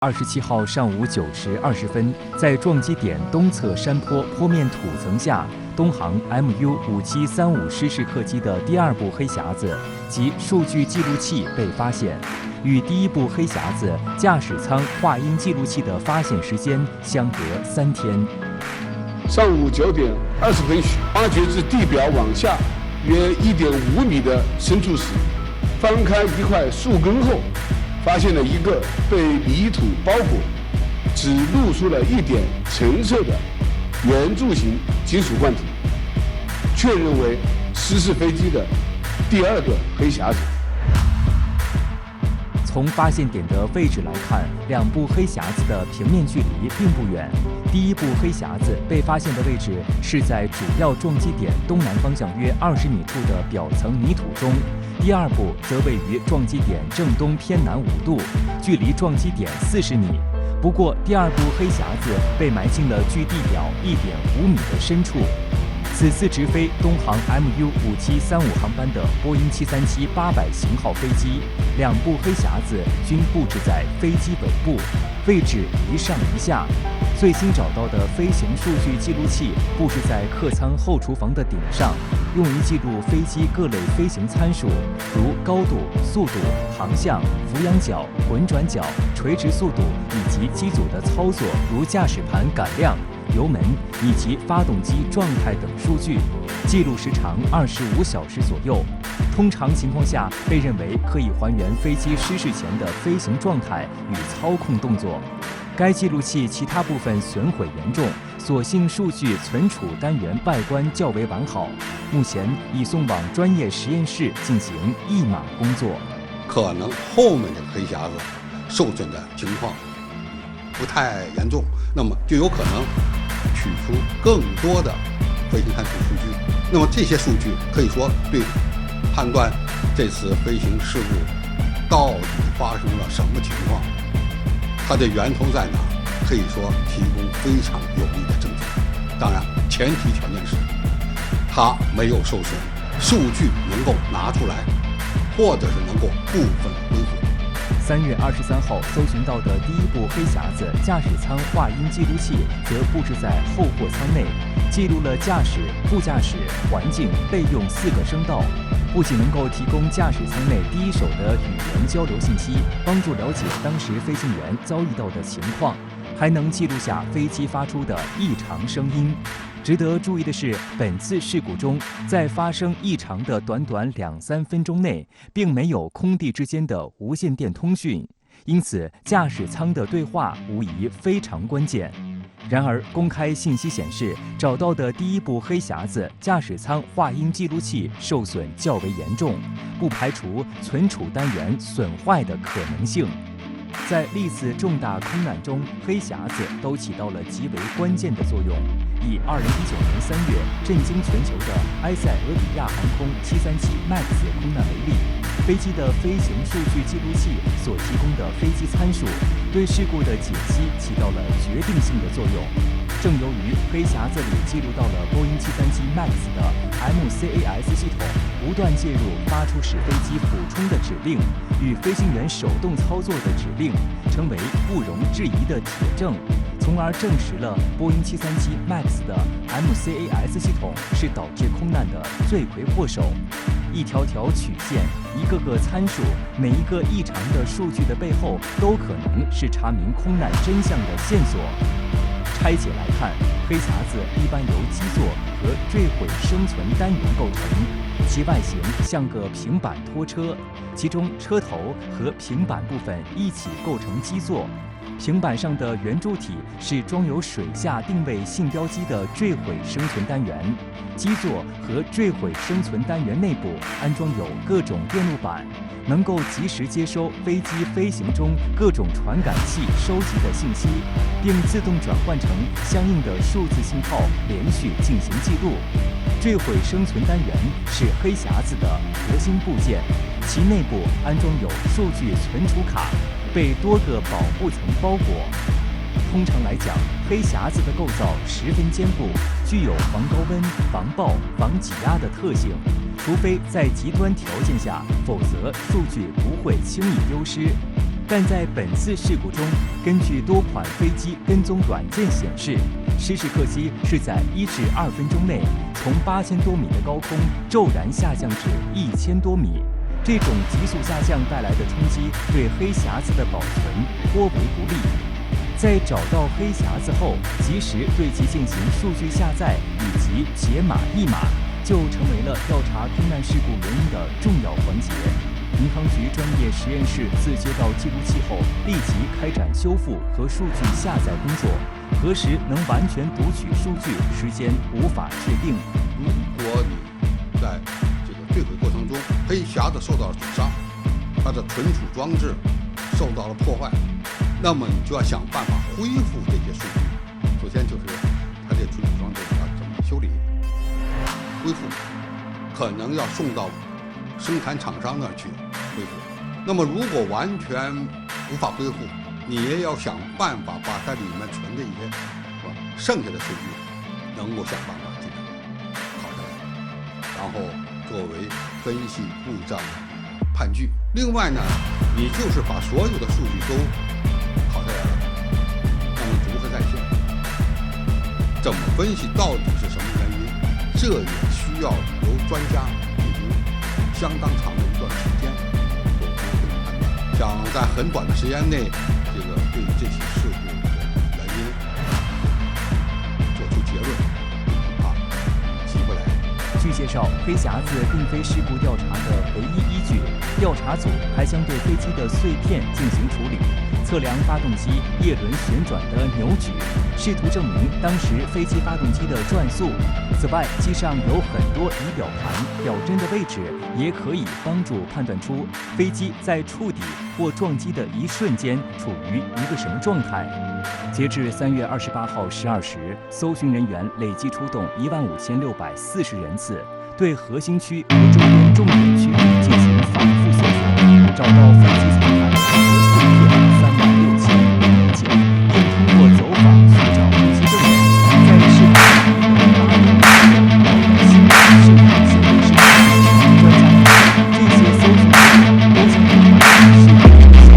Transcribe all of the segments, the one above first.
27号上午9时20分，在撞击点东侧山坡坡面土层下，东航 MU5735失事客机的第二部黑匣子及数据记录器被发现，与第一部黑匣子驾驶舱话音记录器的发现时间相隔3天。上午9点20分许，挖掘至地表往下约1.5米的深处时，翻开一块树根后，发现了一个被泥土包裹，只露出了一点橙色的圆柱形金属罐体，确认为失事飞机的第二个黑匣子。从发现点的位置来看，两部黑匣子的平面距离并不远。第一部黑匣子被发现的位置是在主要撞击点东南方向约20米处的表层泥土中，第二部则位于撞击点正东偏南5度，距离撞击点40米。不过，第二部黑匣子被埋进了距地表1.5米的深处。此次直飞东航 MU5735航班的波音737-800型号飞机，两部黑匣子均布置在飞机尾部，位置一上一下。最新找到的飞行数据记录器布置在客舱后厨房的顶上，用于记录飞机各类飞行参数，如高度、速度、航向、俯仰角、滚转角、垂直速度以及机组的操作，如驾驶盘杆量、油门以及发动机状态等数据，记录时长25小时左右。通常情况下，被认为可以还原飞机失事前的飞行状态与操控动作。该记录器其他部分损毁严重，所幸数据存储单元外观较为完好，目前已送往专业实验室进行译码工作。可能后面这个黑匣子受损的情况不太严重，那么就有可能取出更多的飞行参数数据。那么这些数据可以说对判断这次飞行事故到底发生了什么情况，它的源头在哪，可以说提供非常有力的证据。当然，前提条件是它没有受损，数据能够拿出来，或者是能够部分恢复。3月23号搜寻到的第一部黑匣子驾驶舱话音记录器则布置在后货舱内，记录了驾驶、副驾驶、环境、备用4个声道，不仅能够提供驾驶舱内第一手的语言交流信息，帮助了解当时飞行员遭遇到的情况，还能记录下飞机发出的异常声音。值得注意的是，本次事故中，在发生异常的短短2-3分钟内，并没有空地之间的无线电通讯，因此驾驶舱的对话无疑非常关键。然而，公开信息显示，找到的第一部黑匣子驾驶舱话音记录器受损较为严重，不排除存储单元损坏的可能性。在历次重大空难中，黑匣子都起到了极为关键的作用。以2019年3月震惊全球的埃塞俄比亚航空737 MAX 空难为例，飞机的飞行数据记录器所提供的飞机参数，对事故的解析起到了决定性的作用。正由于黑匣子里记录到了波音737 MAX 的 MCAS 系统不断介入发出使飞机俯冲的指令，与飞行员手动操作的指令，成为不容置疑的铁证，从而证实了波音737 MAX 的 MCAS 系统是导致空难的罪魁祸首。一条条曲线，一个个参数，每一个异常的数据的背后，都可能是查明空难真相的线索。拆解来看，黑匣子一般由基座和坠毁生存单元构成，其外形像个平板拖车，其中车头和平板部分一起构成基座。平板上的圆柱体是装有水下定位信标机的坠毁生存单元，基座和坠毁生存单元内部安装有各种电路板，能够及时接收飞机飞行中各种传感器收集的信息，并自动转换成相应的数字信号，连续进行记录。坠毁生存单元是黑匣子的核心部件，其内部安装有数据存储卡，被多个保护层包裹。通常来讲，黑匣子的构造十分坚固，具有防高温、防爆、防挤压的特性。除非在极端条件下，否则数据不会轻易丢失。但在本次事故中，根据多款飞机跟踪软件显示，失事客机是在1至2分钟内从8000多米的高空骤然下降至1000多米。这种急速下降带来的冲击对黑匣子的保存颇为不利。在找到黑匣子后，及时对其进行数据下载以及解码译码，就成为了调查空难事故原因的重要环节。民航局专业实验室自接到记录器后，立即开展修复和数据下载工作。何时能完全读取数据，时间无法确定。如果你在这个坠毁过程中，黑匣子受到了损伤，它的存储装置受到了破坏，那么你就要想办法恢复这些数据。首先就是它这存储装置要怎么修理、恢复，可能要送到生产厂商那儿去恢复。那么如果完全无法恢复，你也要想办法把它里面存的一些剩下的数据，能够想办法这个拷下来，然后作为分析故障的判据。另外呢，你就是把所有的数据都拷下来了，那么如何再现？怎么分析到底是什么原因？这也需要由专家进行相当长的一段时间做判断。想在很短的时间内，这个对这起事故的原因做出结论，恐怕急不来。据介绍，黑匣子并非事故调查的唯一依据，调查组还将对飞机的碎片进行处理，测量发动机叶轮旋转的扭矩，试图证明当时飞机发动机的转速。此外，机上有很多仪表盘，表针的位置也可以帮助判断出飞机在触底或撞击的一瞬间处于一个什么状态。截至3月28号12时，搜寻人员累计出动15640人次，对核心区和周边重点区域进行反复搜索，找到飞机残骸和碎片36000件，并通过走访寻找目击证人，在事故当天的8月6日新闻事故新闻时专家认为，这些搜索结果都将有关事故真相。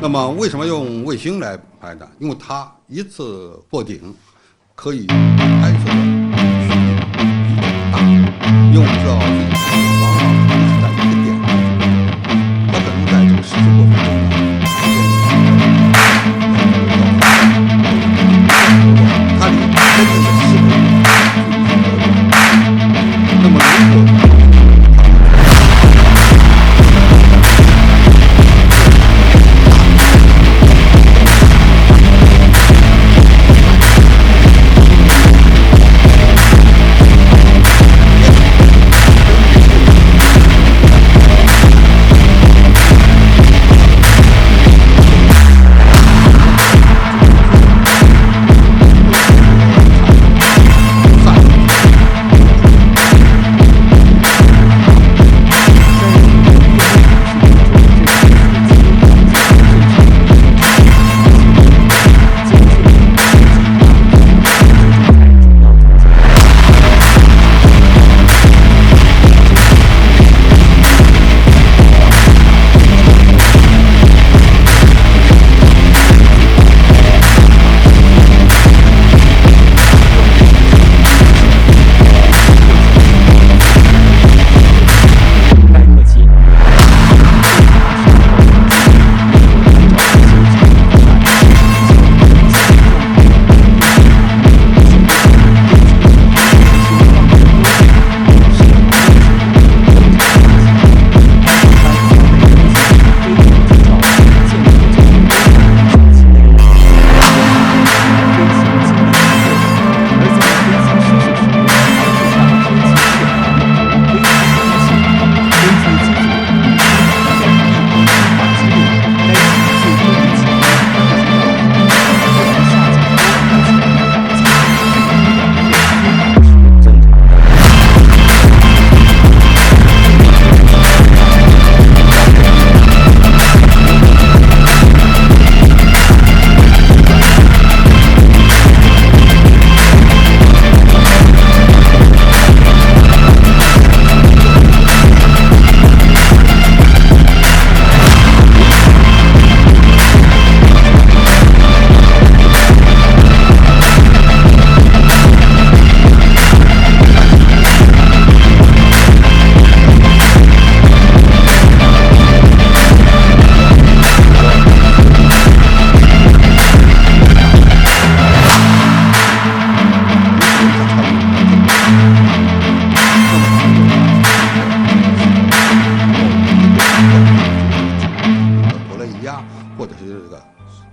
那么为什么用卫星来拍呢？因为它一次过顶可以拍摄的距离比较大，因为我们知道飞行往往不是在一个点上，它可能在这个实施过程中呢，它离真正的事故距离比较远。那么如果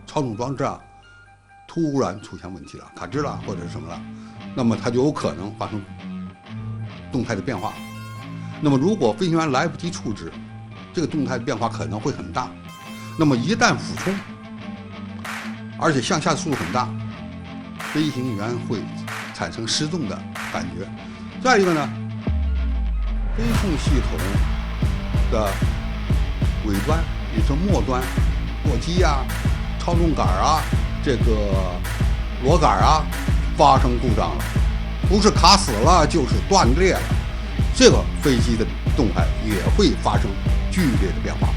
操纵装置啊突然出现问题了，卡滞了或者是什么了，那么它就有可能发生动态的变化。那么如果飞行员来不及处置，这个动态的变化可能会很大。那么一旦俯冲，而且向下的速度很大，飞行员会产生失重的感觉。再一个呢，飞控系统的尾端，也就是末端，舵机啊、操纵杆啊、这个螺杆啊发生故障了，不是卡死了就是断裂了，这个飞机的动态也会发生剧烈的变化。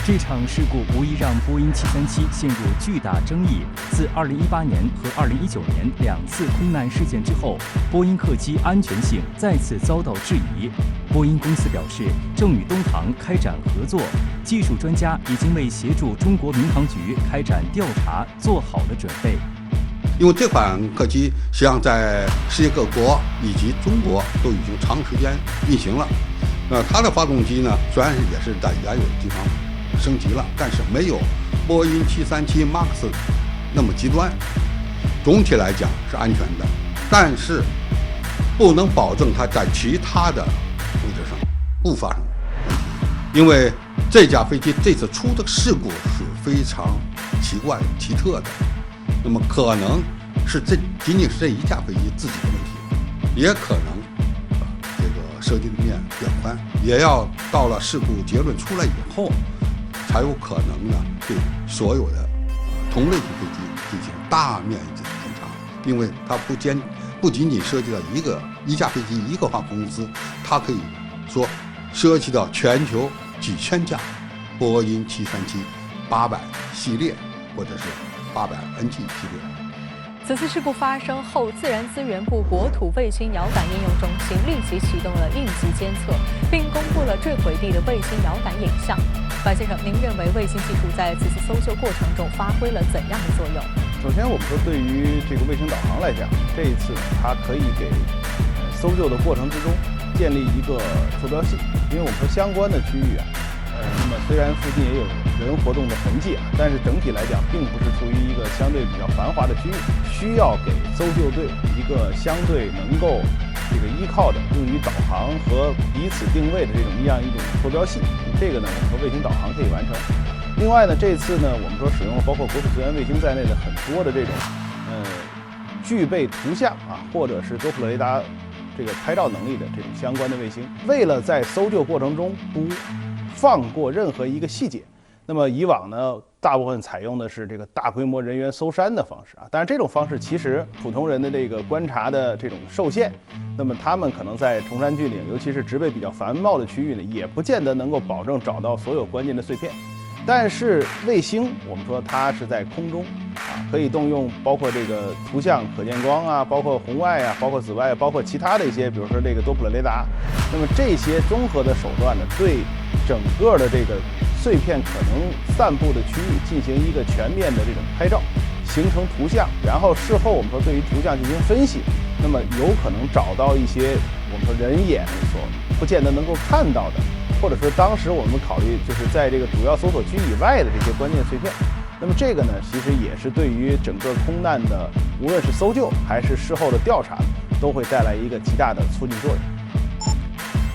这场事故无疑让波音737陷入巨大争议。自2018年和2019年2次空难事件之后，波音客机安全性再次遭到质疑。波音公司表示，正与东航开展合作，技术专家已经为协助中国民航局开展调查做好了准备。因为这款客机实际上在世界各国以及中国都已经长时间运行了。它的发动机呢，虽然也是在原有的地方升级了，但是没有波音737 MAX 那么极端。总体来讲是安全的，但是不能保证它在其他的位置上不发生问题。因为这架飞机这次出的事故是非常奇怪奇特的，那么可能是仅仅是这一架飞机自己的问题，也可能这个设计的面比较宽，也要到了事故结论出来以后，才有可能呢对所有的同类型飞机进行大面积的检查。因为它不仅仅涉及到一架飞机一个航空公司，它可以说涉及到全球几千架波音737 800系列或者是800 NG 系列。此次事故发生后，自然资源部国土卫星遥感应用中心立即启动了应急监测，并公布了坠毁地的卫星遥感影像。白先生，您认为卫星技术在此次搜救过程中发挥了怎样的作用？首先，我们说对于这个卫星导航来讲，这一次它可以给搜救的过程之中建立一个坐标系，因为我们说相关的区域啊，那么虽然附近也有人活动的痕迹啊，但是整体来讲并不是处于一个相对比较繁华的区域，需要给搜救队一个相对能够这个依靠的用于导航和彼此定位的这样一种坐标系。这个呢，我们说卫星导航可以完成。另外呢，这次呢，我们说使用了包括国土资源卫星在内的很多的这种具备图像啊，或者是多普勒雷达这个拍照能力的这种相关的卫星，为了在搜救过程中不放过任何一个细节，那么以往呢，大部分采用的是这个大规模人员搜山的方式啊，但是这种方式其实普通人的这个观察的这种受限，那么他们可能在崇山峻岭，尤其是植被比较繁茂的区域呢，也不见得能够保证找到所有关键的碎片。但是卫星，我们说它是在空中啊，可以动用包括这个图像可见光啊，包括红外啊，包括紫外，包括其他的一些，比如说这个多普勒雷达。那么这些综合的手段呢，对整个的这个碎片可能散布的区域进行一个全面的这种拍照，形成图像，然后事后我们说对于图像进行分析，那么有可能找到一些我们说人眼所不见得能够看到的，或者说当时我们考虑就是在这个主要搜索区以外的这些关键碎片。那么这个呢，其实也是对于整个空难的无论是搜救还是事后的调查，都会带来一个极大的促进作用。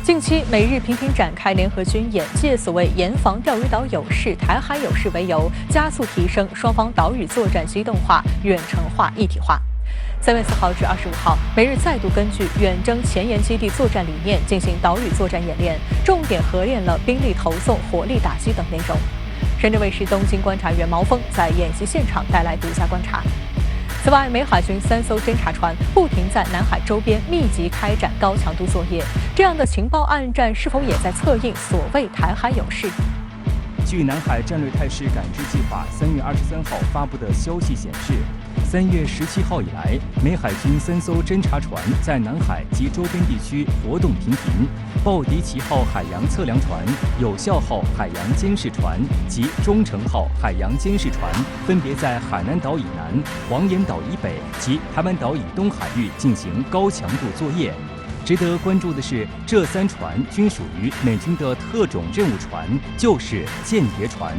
近期，美日频频展开联合军演，借所谓严防钓鱼岛有事、台海有事为由，加速提升双方岛屿作战机动化、远程化、一体化。3月4号至25号，美日再度根据远征前沿基地作战理念进行岛屿作战演练，重点合练了兵力投送、火力打击等内容。深圳卫视东京观察员毛峰在演习现场带来独家观察。此外，美海军3艘侦察船不停在南海周边密集开展高强度作业，这样的情报暗战是否也在策应所谓台海有事？据南海战略态势感知计划3月23号发布的消息显示，3月17号以来，美海军3艘侦察船在南海及周边地区活动频频。鲍迪奇号海洋测量船、有效号海洋监视船及忠诚号海洋监视船分别在海南岛以南、黄岩岛以北及台湾岛以东海域进行高强度作业。值得关注的是，这3船均属于美军的特种任务船，就是间谍船。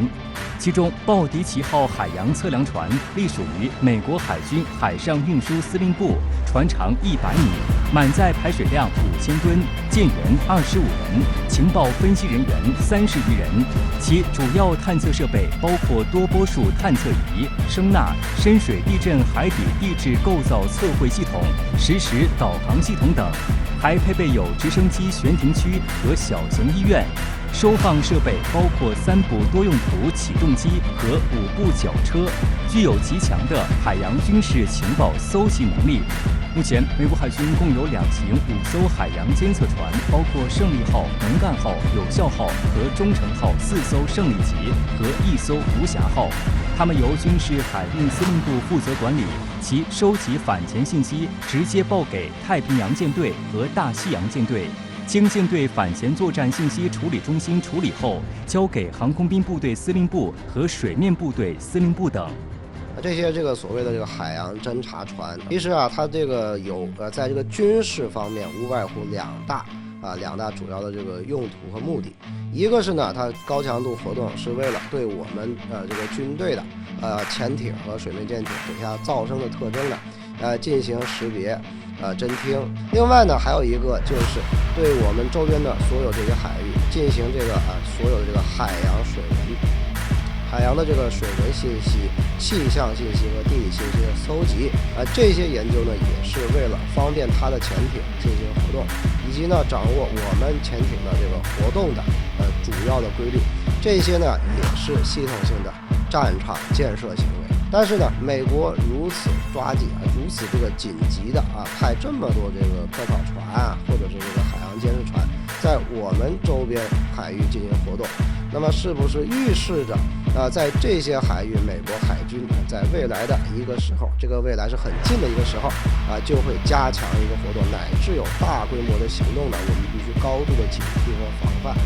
其中，鲍迪奇号海洋测量船隶属于美国海军海上运输司令部，船长100米，满载排水量5000吨，舰员25人，情报分析人员31人。其主要探测设备包括多波束探测仪、声呐、深水地震海底地质构造测绘系统、实时导航系统等，还配备有直升机悬停区和小型医院。收放设备包括3部多用途起重机和5部绞车，具有极强的海洋军事情报搜集能力。目前，美国海军共有2型5艘海洋监测船，包括胜利号、能干号、有效号和忠诚号4艘胜利级和1艘无暇号。它们由军事海运司令部负责管理，其收集反潜信息直接报给太平洋舰队和大西洋舰队。经舰队反潜作战信息处理中心处理后，交给航空兵部队司令部和水面部队司令部等。这些所谓的海洋侦察船，其实它这个有在这个军事方面无外乎两大主要的这个用途和目的。一个是呢，它高强度活动是为了对我们这个军队的潜艇和水面舰艇底下噪声的特征呢进行识别。侦听。另外呢，还有一个就是对我们周边的所有这些海域进行这个所有的这个海洋水文、海洋的这个水文信息、气象信息和地理信息的搜集。这些研究呢，也是为了方便它的潜艇进行活动，以及呢掌握我们潜艇的这个活动的主要的规律。这些呢也是系统性的战场建设行为。但是呢，美国如此抓紧如此这个紧急的派这么多这个科考船或者是这个海洋监视船在我们周边海域进行活动，那么是不是预示着在这些海域，美国海军在未来的一个时候，这个未来是很近的一个时候就会加强一个活动，乃至有大规模的行动呢？我们必须高度的警惕和防范。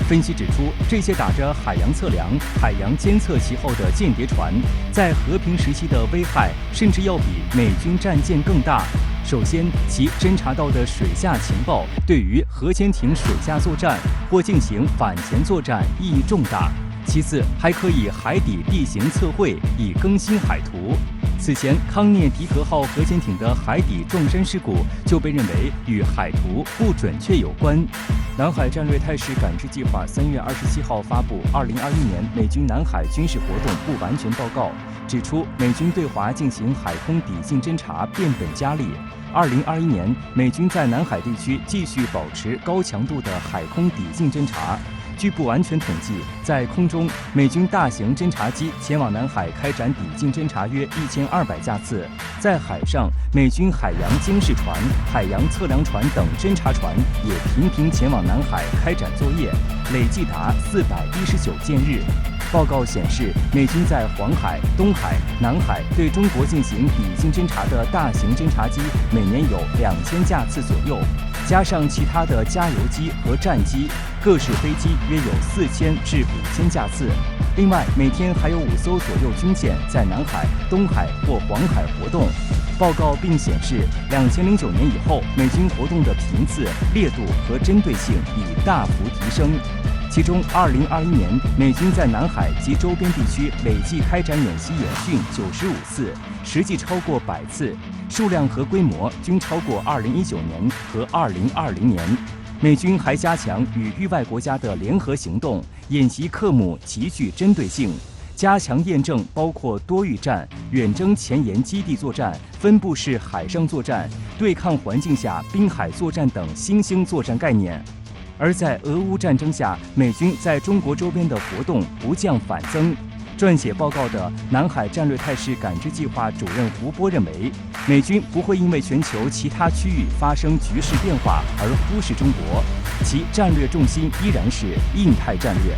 分析指出，这些打着海洋测量、海洋监测旗号的间谍船，在和平时期的危害甚至要比美军战舰更大。首先，其侦察到的水下情报对于核潜艇水下作战或进行反潜作战意义重大。其次，还可以海底地形测绘，以更新海图。此前，康涅狄格号核潜艇的海底撞山事故就被认为与海图不准确有关。南海战略态势感知计划3月27号发布《2021年美军南海军事活动不完全报告》，指出美军对华进行海空抵近侦察变本加厉。2021年，美军在南海地区继续保持高强度的海空抵近侦察。据不完全统计，在空中，美军大型侦察机前往南海开展抵近侦察约1200架次；在海上，美军海洋监视船、海洋测量船等侦察船也频频前往南海开展作业，累计达419件日。报告显示，美军在黄海、东海、南海对中国进行抵近侦察的大型侦察机每年有2000架次左右，加上其他的加油机和战机，各式飞机约有4000至5000架次。另外，每天还有5艘左右军舰在南海、东海或黄海活动。报告并显示，2009年以后，美军活动的频次、烈度和针对性已大幅提升。其中，2021年美军在南海及周边地区累计开展演习演训95次，实际超过100次，数量和规模均超过2019年和2020年。美军还加强与域外国家的联合行动，演习科目极具针对性，加强验证包括多域战、远征前沿基地作战、分布式海上作战、对抗环境下滨海作战等新兴作战概念。而在俄乌战争下，美军在中国周边的活动不降反增。撰写报告的南海战略态势感知计划主任胡波认为，美军不会因为全球其他区域发生局势变化而忽视中国，其战略重心依然是印太战略。